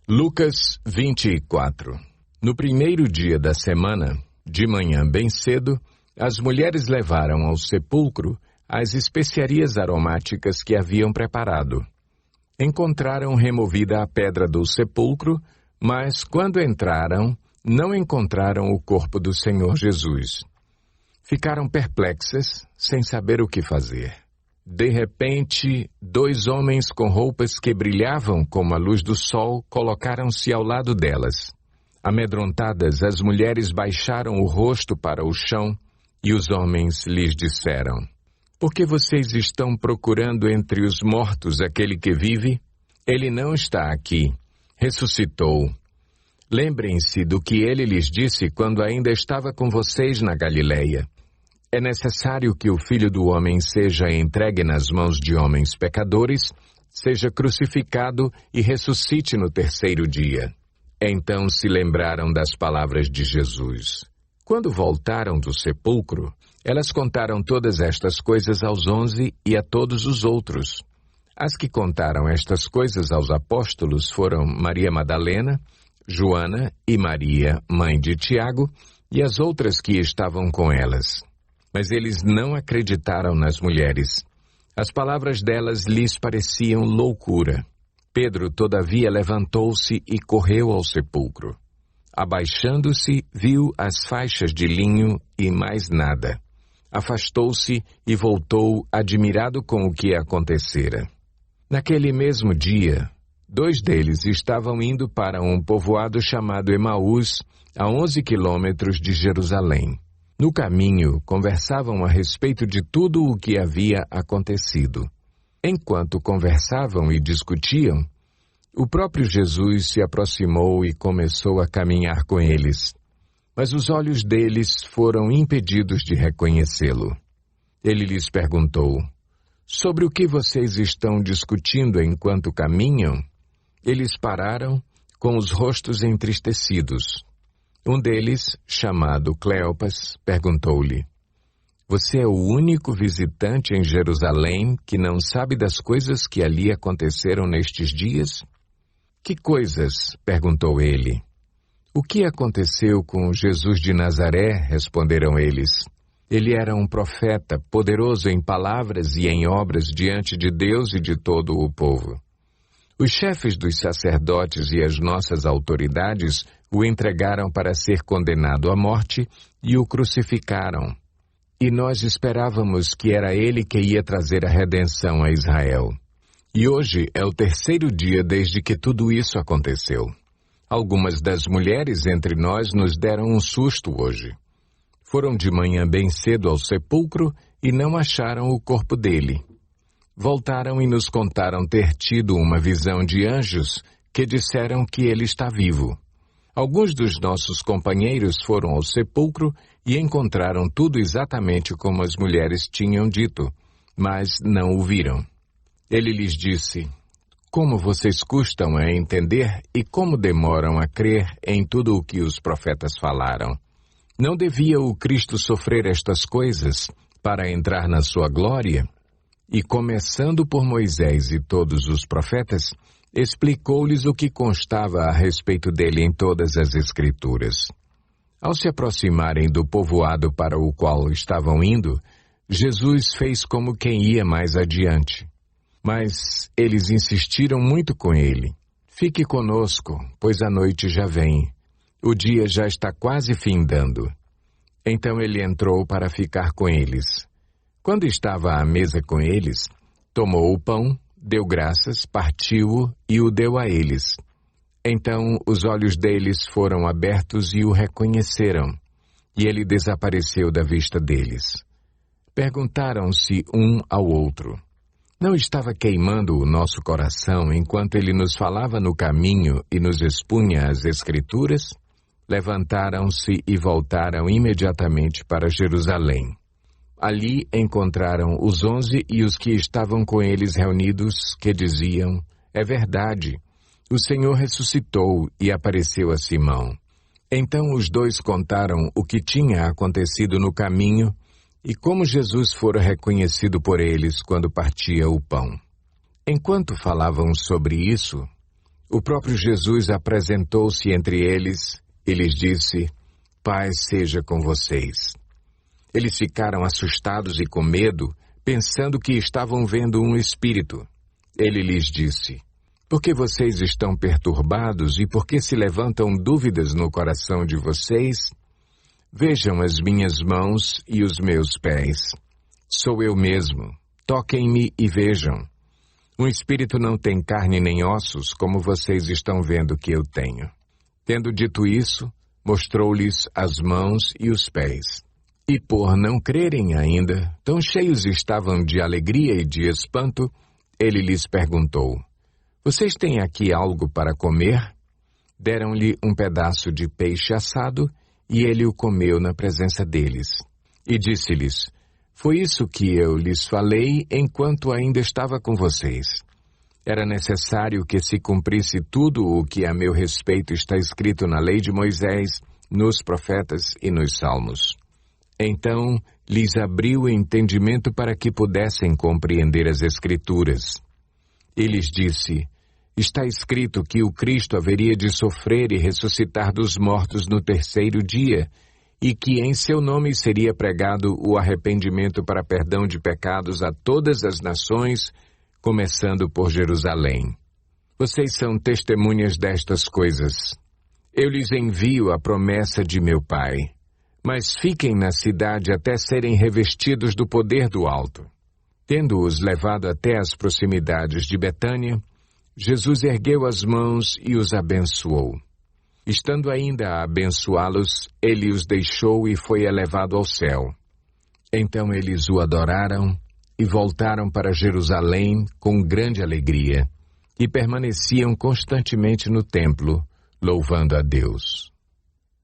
Lucas 24. No primeiro dia da semana, de manhã bem cedo, as mulheres levaram ao sepulcro as especiarias aromáticas que haviam preparado. Encontraram removida a pedra do sepulcro, mas quando entraram, não encontraram o corpo do Senhor Jesus. Ficaram perplexas, sem saber o que fazer. De repente, 2 homens com roupas que brilhavam como a luz do sol colocaram-se ao lado delas. Amedrontadas, as mulheres baixaram o rosto para o chão e os homens lhes disseram: "Por que vocês estão procurando entre os mortos aquele que vive? Ele não está aqui. Ressuscitou. Lembrem-se do que ele lhes disse quando ainda estava com vocês na Galileia. É necessário que o Filho do Homem seja entregue nas mãos de homens pecadores, seja crucificado e ressuscite no 3º dia." Então se lembraram das palavras de Jesus. Quando voltaram do sepulcro, elas contaram todas estas coisas aos 11 e a todos os outros. As que contaram estas coisas aos apóstolos foram Maria Madalena, Joana e Maria, mãe de Tiago, e as outras que estavam com elas. Mas eles não acreditaram nas mulheres. As palavras delas lhes pareciam loucura. Pedro, todavia, levantou-se e correu ao sepulcro. Abaixando-se, viu as faixas de linho e mais nada. Afastou-se e voltou, admirado com o que acontecera. Naquele mesmo dia, 2 deles estavam indo para um povoado chamado Emaús, a 11 quilômetros de Jerusalém. No caminho, conversavam a respeito de tudo o que havia acontecido. Enquanto conversavam e discutiam, o próprio Jesus se aproximou e começou a caminhar com eles. Mas os olhos deles foram impedidos de reconhecê-lo. Ele lhes perguntou: "Sobre o que vocês estão discutindo enquanto caminham?" Eles pararam, com os rostos entristecidos. Um deles, chamado Cleopas, perguntou-lhe: "Você é o único visitante em Jerusalém que não sabe das coisas que ali aconteceram nestes dias?" "Que coisas?" perguntou ele. "O que aconteceu com Jesus de Nazaré?" responderam eles. "Ele era um profeta, poderoso em palavras e em obras diante de Deus e de todo o povo. Os chefes dos sacerdotes e as nossas autoridades o entregaram para ser condenado à morte e o crucificaram. E nós esperávamos que era ele que ia trazer a redenção a Israel. E hoje é o 3º dia desde que tudo isso aconteceu. Algumas das mulheres entre nós nos deram um susto hoje. Foram de manhã bem cedo ao sepulcro e não acharam o corpo dele. Voltaram e nos contaram ter tido uma visão de anjos que disseram que ele está vivo. Alguns dos nossos companheiros foram ao sepulcro e encontraram tudo exatamente como as mulheres tinham dito, mas não o viram." Ele lhes disse: "Como vocês custam a entender e como demoram a crer em tudo o que os profetas falaram? Não devia o Cristo sofrer estas coisas para entrar na sua glória?" E começando por Moisés e todos os profetas, explicou-lhes o que constava a respeito dele em todas as Escrituras. Ao se aproximarem do povoado para o qual estavam indo, Jesus fez como quem ia mais adiante. Mas eles insistiram muito com ele: "Fique conosco, pois a noite já vem. O dia já está quase findando." Então ele entrou para ficar com eles. Quando estava à mesa com eles, tomou o pão, deu graças, partiu-o e o deu a eles. Então os olhos deles foram abertos e o reconheceram, e ele desapareceu da vista deles. Perguntaram-se um ao outro: "Não estava queimando o nosso coração enquanto ele nos falava no caminho e nos expunha as Escrituras?" Levantaram-se e voltaram imediatamente para Jerusalém. Ali encontraram os 11 e os que estavam com eles reunidos, que diziam: "É verdade, o Senhor ressuscitou e apareceu a Simão." Então os 2 contaram o que tinha acontecido no caminho e como Jesus fora reconhecido por eles quando partia o pão. Enquanto falavam sobre isso, O próprio Jesus apresentou-se entre eles e lhes disse: Paz seja com vocês. Eles ficaram assustados e com medo, pensando que estavam vendo um espírito. Ele lhes disse: Por que vocês estão perturbados e por que se levantam dúvidas no coração de vocês? Vejam as minhas mãos e os meus pés. Sou eu mesmo. Toquem-me e vejam. Um espírito não tem carne nem ossos, como vocês estão vendo que eu tenho. Tendo dito isso, mostrou-lhes as mãos e os pés. E por não crerem ainda, tão cheios estavam de alegria e de espanto, ele lhes perguntou: Vocês têm aqui algo para comer? Deram-lhe um pedaço de peixe assado, e ele o comeu na presença deles. E disse-lhes: Foi isso que eu lhes falei enquanto ainda estava com vocês. Era necessário que se cumprisse tudo o que a meu respeito está escrito na lei de Moisés, nos profetas e nos salmos. Então lhes abriu o entendimento para que pudessem compreender as Escrituras. E lhes disse: Está escrito que o Cristo haveria de sofrer e ressuscitar dos mortos no terceiro dia, e que em seu nome seria pregado o arrependimento para perdão de pecados a todas as nações, começando por Jerusalém. Vocês são testemunhas destas coisas. Eu lhes envio a promessa de meu Pai. Mas fiquem na cidade até serem revestidos do poder do alto. Tendo-os levado até as proximidades de Betânia, Jesus ergueu as mãos e os abençoou. Estando ainda a abençoá-los, ele os deixou e foi elevado ao céu. Então eles o adoraram e voltaram para Jerusalém com grande alegria, e permaneciam constantemente no templo, louvando a Deus.